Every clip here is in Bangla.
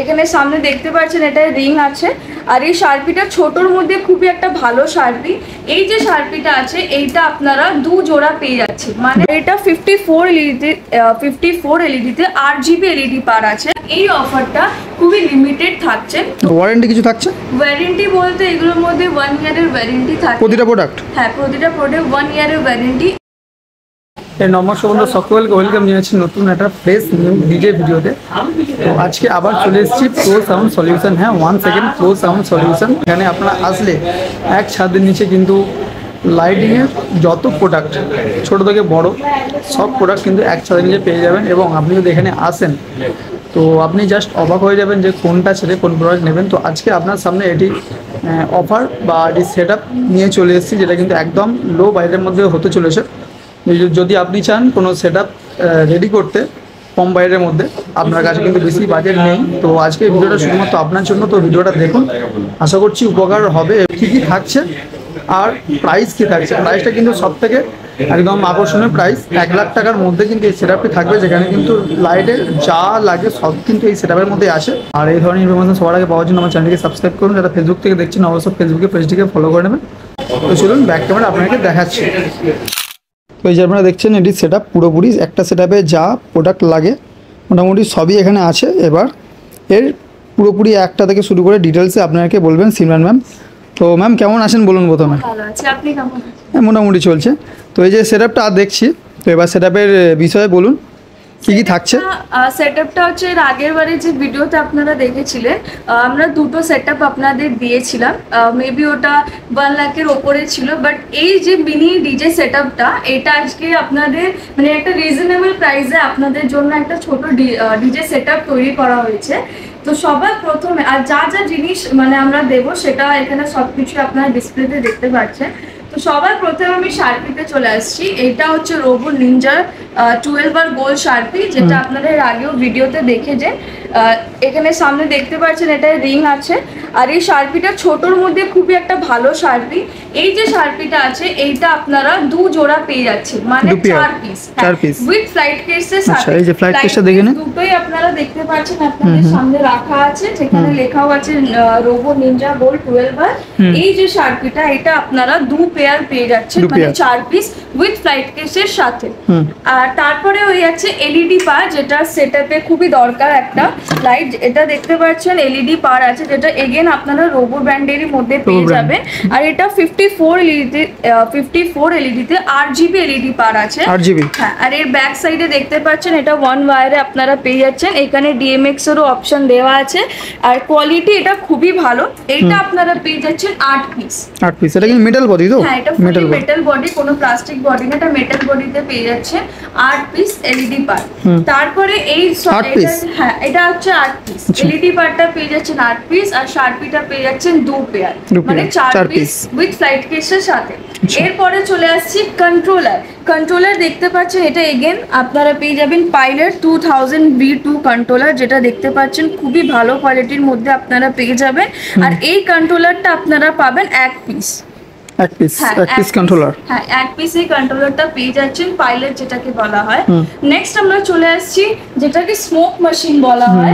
এখানে সামনে দেখতে পাচ্ছেন এটা রিং আছে। আর এই শার্পিটা ছোটোর মধ্যে খুবই একটা ভালো শার্পি। এই যে শার্পিটা আছে এইটা আপনারা 2 জোড়া পেয়ে যাচ্ছে, মানে এটা 54 এলইডিতে 8 জিবি এলইডি পার আছে। এই অফারটা খুবই লিমিটেড থাকছে। ওয়ারেন্টি কিছু থাকছে? ওয়ারেন্টি বলতে এগুলোর মধ্যে 1 ইয়ারের ওয়ারেন্টি থাকে প্রতিটা প্রোডাক্ট। হ্যাঁ, প্রতিটা প্রোডাক্ট 1 ইয়ারের ওয়ারেন্টি। নমস্কার বন্ধু, সকলকে ওয়েলকাম জানাচ্ছি নতুন একটা ফ্রেশ নিউ ডিজে ভিডিওতে। তো আজকে আবার চলে এসেছি প্রো সাউন্ড সলিউশন। হ্যাঁ, 1 সেকেন্ড প্রো সাউন্ড সলিউশন। এখানে আপনারা আসলে এক ছাদের নিচে কিন্তু লাইটিংয়ের যত প্রোডাক্ট ছোটো থেকে বড় সব প্রোডাক্ট কিন্তু এক ছাদের নিচে পেয়ে যাবেন। এবং আপনি যদি এখানে আসেন তো আপনি জাস্ট অবাক হয়ে যাবেন যে কোনটা ছেড়ে কোন প্রোডাক্ট নেবেন। তো আজকে আপনার সামনে এটি অফার বা এটি সেট আপ নিয়ে চলে এসেছি, যেটা কিন্তু একদম লো বাজেটের মধ্যে হতে চলেছে। যদি আপনি চান কোনো সেট আপ রেডি করতে কম বাজেটের মধ্যে, আপনার কাছে কিন্তু বেশি বাজেট নেই, তো আজকে ভিডিওটা শুধুমাত্র আপনার জন্য। তো ভিডিওটা দেখুন, আশা করছি উপকার হবে। কী কী থাকছে আর প্রাইস কী থাকছে। প্রাইসটা কিন্তু সব থেকে একদম আকর্ষণীয় প্রাইস। 1 লাখ টাকার মধ্যে কিন্তু এই সেট আপটি থাকবে, যেখানে কিন্তু লাইটের যা লাগে সব কিন্তু এই সেট আপের মধ্যে আসে। আর এই ধরনের ইনফরমেশন সবার আগে পাওয়ার জন্য আমার চ্যানেলকে সাবস্ক্রাইব করুন। যারা ফেসবুক থেকে দেখছেন অবশ্যই ফেসবুকে পেজটিকে ফলো করে নেবেন। তো চলুন ব্যাক ক্যামেরা আপনাকে দেখাচ্ছি। তো এই যে আপনারা দেখছেন এটি সেট আপ পুরোপুরি একটা সেট আপে যা প্রোডাক্ট লাগে মোটামুটি সবই এখানে আছে। এবার এর পুরোপুরি একটা থেকে শুরু করে ডিটেলসে আপনাকে বলবেন সিমরান ম্যাম। তো ম্যাম কেমন আছেন বলুন প্রথমে? ভালো আছি, আপনি কেমন আছেন? হ্যাঁ, মোটামুটি চলছে। তো এই যে সেট আপটা দেখছি, তো এবার সেট আপের বিষয়ে বলুন কী কী থাকছে। সেটআপটা হচ্ছে এর আগের বারে যে ভিডিওতে আপনারা দেখেছিলেন, আমরা দুটো সেটআপ আপনাদের দিয়েছিলাম। মেবি ওটা 1 লাখের ওপরে ছিল, বাট এই যে মিনি ডিজে সেটআপটা এটা আজকে আপনাদের মানে একটা রিজনেবল প্রাইসে আপনাদের জন্য একটা ছোট ডিজে সেটআপ তৈরি করা হয়েছে। তো সবার প্রথমে আর যা যা জিনিস মানে আমরা দেবো সেটা এখানে সবকিছু আপনারা ডিসপ্লেতে দেখতে পাচ্ছেন। তো সবার প্রথমে আমি শার্পিতে চলে আসছি। এটা হচ্ছে রোবো নিনজার 12 বার গোল শার্পি, যেটা আপনারা এর আগেও ভিডিওতে দেখেছেন। এখানে সামনে দেখতে পাচ্ছেন এটা রিং আছে। আর এই শার্পিটা ছোটোর মধ্যে খুবই একটা ভালো শার্পি। এই যে শার্পিটা আছে এইটা আপনারা 2 জোড়া পেয়ে যাচ্ছেন, মানে 4 পিস উইথ ফ্লাইট কেসের সাথে। এই যে ফ্লাইট কেসটা দেখেন, দুটোই আপনারা দেখতে পাচ্ছেন আপনাদের সামনে রাখা আছে, যেখানে লেখাও আছে রোবো নিনজা গোল 12 বার। এই যে শার্পিটা এটা আপনারা 2 পেয়ার পেয়ে যাচ্ছেন, মানে 4 পিস উইথ ফ্লাইট কেসের সাথে। আর তারপরে ওই আছে এলইডি পার, যেটা সেটআপে খুবই দরকার একটা লাইট। এটা দেখতে পাচ্ছেন এলইডি পার আছে, যেটা এগেন আপনারা রোবো ব্র্যান্ডেরই মধ্যে পেয়ে যাবেন। আর এটা 54 এলইডিতে 8 জিবি এলইডি পার আছে। 8 জিবি। হ্যাঁ, আর এর ব্যাক সাইডে দেখতে পাচ্ছেন এটা 1 ওয়্যারে আপনারা পেয়ে যাচ্ছেন। এখানে ডিএমএক্স এরও অপশন দেওয়া আছে। আর কোয়ালিটি এটা খুবই ভালো। এইটা আপনারা পেয়ে যাচ্ছেন 8 পিস। এটা কি মেটাল বডি? তো হ্যাঁ, এটা মেটাল বডি, কোনো প্লাস্টিক বডি না, এটা মেটাল বডিতে পেয়ে যাচ্ছে 8 পিস এলইডি পার। তারপরে এই হ্যাঁ, এটা হচ্ছে 8 পিস এলইডি পারটা পেয়ে যাচ্ছেন 8 পিস। আর শার্পিটা পেয়ে যাচ্ছেন 2 পেয়ার, মানে 4 পিস উইথ ফ্লাইট কেসের সাথে। এরপরে চলে আসছি কন্ট্রোলার দেখতে পাচ্ছেন এটা এগেন আপনারা পেয়ে যাবেন পাইলট 2000 V2 কন্ট্রোলার, যেটা দেখতে পাচ্ছেন খুবই ভালো কোয়ালিটির মধ্যে আপনারা পেয়ে যাবেন। আর এই কন্ট্রোলারটা আপনারা পাবেন 1 পিস। এক পিস কন্ট্রোলার। হ্যাঁ, 1 পিস এই কন্ট্রোলারটা পেয়ে যাচ্ছেন, পাইলট যেটাকে বলা হয়। নেক্সট আমরা চলে আসছি যেটাকে স্মোক মেশিন বলা হয়,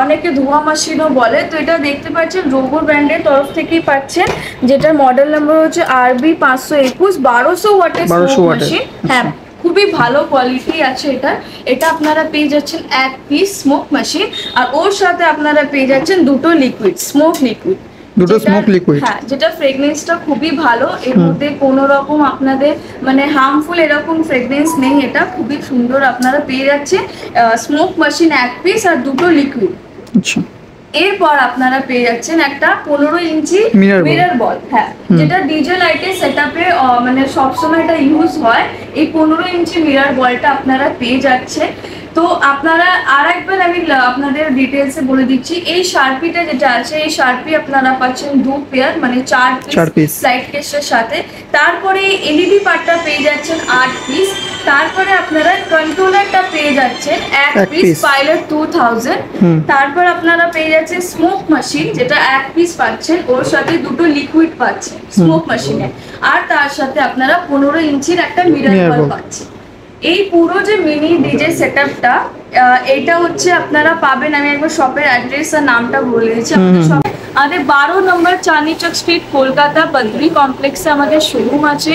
অনেকে ধোঁয়া মেশিনও বলে। তো এটা দেখতে পাচ্ছেন রোবো ব্র্যান্ডের তরফ থেকেই পাচ্ছেন, যেটার মডেল নাম্বার হচ্ছে RB 521 1200 ওয়াটের স্মোক মেশিন। হ্যাঁ, খুবই ভালো কোয়ালিটি আছে এটা আপনারা পেয়ে যাচ্ছেন 1 পিস স্মোক মেশিন। আর ওর সাথে আপনারা পেয়ে যাচ্ছেন দুটো স্মোক লিকুইড। হ্যাঁ, যেটা ফ্রেগনেন্সটা খুবই ভালো। এর মধ্যে কোনো রকম আপনাদের মানে হার্মফুল এরকম ফ্রেগনেন্স নেই। এটা খুবই সুন্দর আপনারা পেয়ে যাচ্ছে স্মোক মেশিন 1 পিস আর দুটো লিকুইড। আচ্ছা, এরপর আপনারা পেয়ে যাচ্ছেন একটা 15 ইঞ্চি মিরর বল। হ্যাঁ, যেটা ডিজে লাইটের সেটআপে মানে সবসময় এটা ইউজ হয়। এই 15 ইঞ্চি মিরর বলটা আপনারা পেয়ে যাচ্ছে। তো আপনারা আরেকবার আমি আপনাদের ডিটেইলসে বলে দিচ্ছি। এই শার্পিটা যেটা আছে এই শার্পি আপনারা পাচ্ছেন 2 পেয়ার, মানে 4 পিস ফ্লাইট কেসের সাথে। তারপরে এলইডি পার্টটা পেয়ে যাচ্ছেন 8 পিস। তারপরে আপনারা কন্ট্রোলারটা পেয়ে যাচ্ছেন 1 পিস পাইলট 2000। তারপর আপনারা পেয়ে যাচ্ছেন স্মোক মেশিন, যেটা 1 পিস পাচ্ছেন, ওর সাথে দুটো লিকুইড পাচ্ছেন স্মোক মেশিনে। আর তার সাথে আপনারা 15 ইঞ্চির একটা মিরর বল পাচ্ছেন। এই পুরো যে মিনি ডিজে সেটআপটা এটা হচ্ছে আপনারা পাবেন, আমি একবার শপের অ্যাড্রেস আর নামটা বলে দিচ্ছি। আমাদের 12 নম্বর চাঁদনি চক স্ট্রিট, কলকাতা বদ্রি কমপ্লেক্সে আমাদের শোরুম আছে।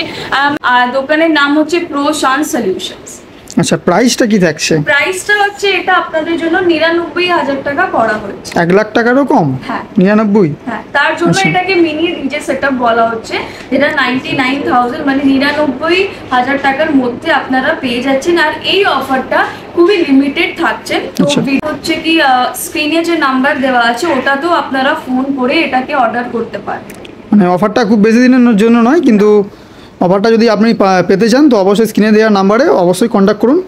আর দোকানের নাম হচ্ছে প্রো সাউন্ড সলিউশনস। আচ্ছা, প্রাইসটা কি থাকছে? প্রাইসটা হচ্ছে এটা আপনাদের জন্য 99,000 টাকা করা হচ্ছে। 1,00,000 টাকারও কম? হ্যাঁ 99। হ্যাঁ, তার জন্য আচ্ছা। এটাকে মিনি ডিজে সেটআপ বলা হচ্ছে, যেটা 99,000 মানে 99,000 টাকার মধ্যে আপনারা পেয়ে যাচ্ছেন। আর এই অফারটা খুবই লিমিটেড থাকছে। তো আচ্ছা। হচ্ছে কি স্ক্রিনে যে নাম্বার দেওয়া আছে ওটাতেও আপনারা ফোন করে এটাকে অর্ডার করতে পারেন। মানে অফারটা খুব বেশি দিনের জন্য নয়, কিন্তু অফারটা যদি আপনি পেতে চান তো অবশ্যই স্ক্রিনে দেওয়া নাম্বারে অবশ্যই কন্ট্যাক্ট করুন।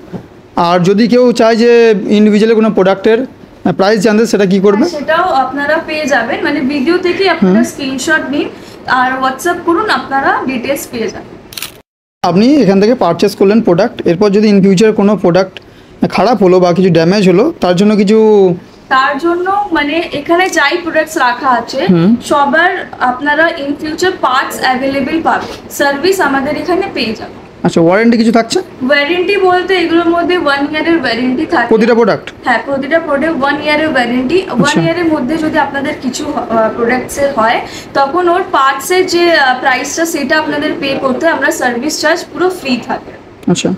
আর যদি কেউ চায় যে ইন্ডিভিজুয়ালি কোনো প্রোডাক্টের প্রাইস জানতে, সেটা কি করবে? সেটাও আপনারা পেয়ে যাবেন, মানে ভিডিও থেকে আপনারা স্ক্রিনশট নিন আর হোয়াটসঅ্যাপ করুন, আপনারা ডিটেলস পেয়ে যাবেন। আপনি এখান থেকে পারচেস করলেন প্রোডাক্ট, এরপর যদি ইন ফিউচার কোনো প্রোডাক্ট খারাপ হলো বা কিছু ড্যামেজ হলো, তার জন্য কিছু তার জন্য মানে এখানে যাই প্রোডাক্টস রাখা আছে সবার আপনারা ইন ফিউচার পার্টস অ্যাভেলেবেল পাবেন, সার্ভিস আমাদের এখানে পেয়ে যাবেন। আচ্ছা, ওয়ারেন্টি কিছু থাকছে? ওয়ারেন্টি বলতে এগুলোর মধ্যে 1 ইয়ারের ওয়ারেন্টি থাকে প্রতিটা প্রোডাক্ট? হ্যাঁ, প্রতিটা প্রোডাক্ট 1 ইয়ারের ওয়ারেন্টি। 1 ইয়ারের মধ্যে যদি আপনাদের কিছু প্রোডাক্টসের হয় তখন ওর পার্টসের যে প্রাইসটা সেটা আপনাদের পে করতে, আমরা সার্ভিস চার্জ পুরো ফ্রি থাকে। আচ্ছা,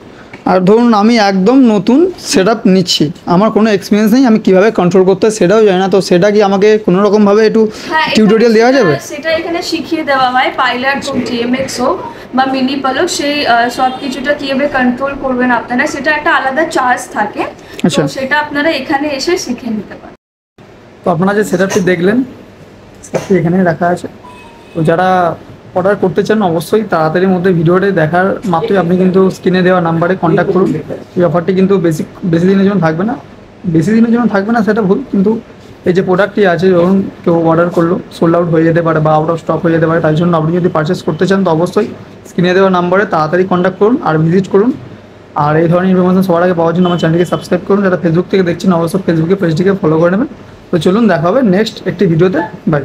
আর ধরুন আমি একদম নতুন সেটআপ নিচ্ছি, আমার কোনো এক্সপিরিয়েন্স নেই, আমি কিভাবে কন্ট্রোল করতে হয় সেটাও জানি না, তো সেটা কি আমাকে কোনো রকমভাবে একটু টিউটোরিয়াল দেওয়া যাবে? সেটা এখানে শিখিয়ে দেওয়া হয়, পাইলট হোক, জিএমএক্স হোক বা মিনি পালক, সেই সব কিছুটা কিভাবে কন্ট্রোল করবেন আপনারা, সেটা একটা আলাদা চার্জ থাকে। আচ্ছা। তো সেটা আপনারা এখানে এসে শিখে নিতে পারেন। তো আপনারা যে সেটআপটি দেখলেন সেটআপটি এখানে রাখা আছে। তো যারা অর্ডার করতে চান অবশ্যই তাড়াতাড়ির মধ্যে ভিডিওটি দেখার মাত্রই আপনি কিন্তু স্ক্রিনে দেওয়া নাম্বারে কন্ট্যাক্ট করুন। এই অফারটি কিন্তু বেশি দিনের জন্য থাকবে না, বেশি দিনের জন্য থাকবে না সেটা ভুল, কিন্তু এই যে প্রোডাক্টটি আছে ধরুন কেউ অর্ডার করলো, সোল্ড আউট হয়ে যেতে পারে বা আউট অফ স্টক হয়ে যেতে পারে, তার জন্য আপনি যদি পারচেস করতে চান তো অবশ্যই স্ক্রিনে দেওয়া নাম্বারে তাড়াতাড়ি কন্ট্যাক্ট করুন আর ভিজিট করুন। আর এই ধরনের ইনফরমেশন সবার আগে পাওয়ার জন্য আমার চ্যানেলকে সাবস্ক্রাইব করুন। যারা ফেসবুক থেকে দেখছেন অবশ্যই ফেসবুকে পেজটিকে ফলো করে নেবেন। তো চলুন দেখা হবে নেক্সট একটি ভিডিওতে। বাই।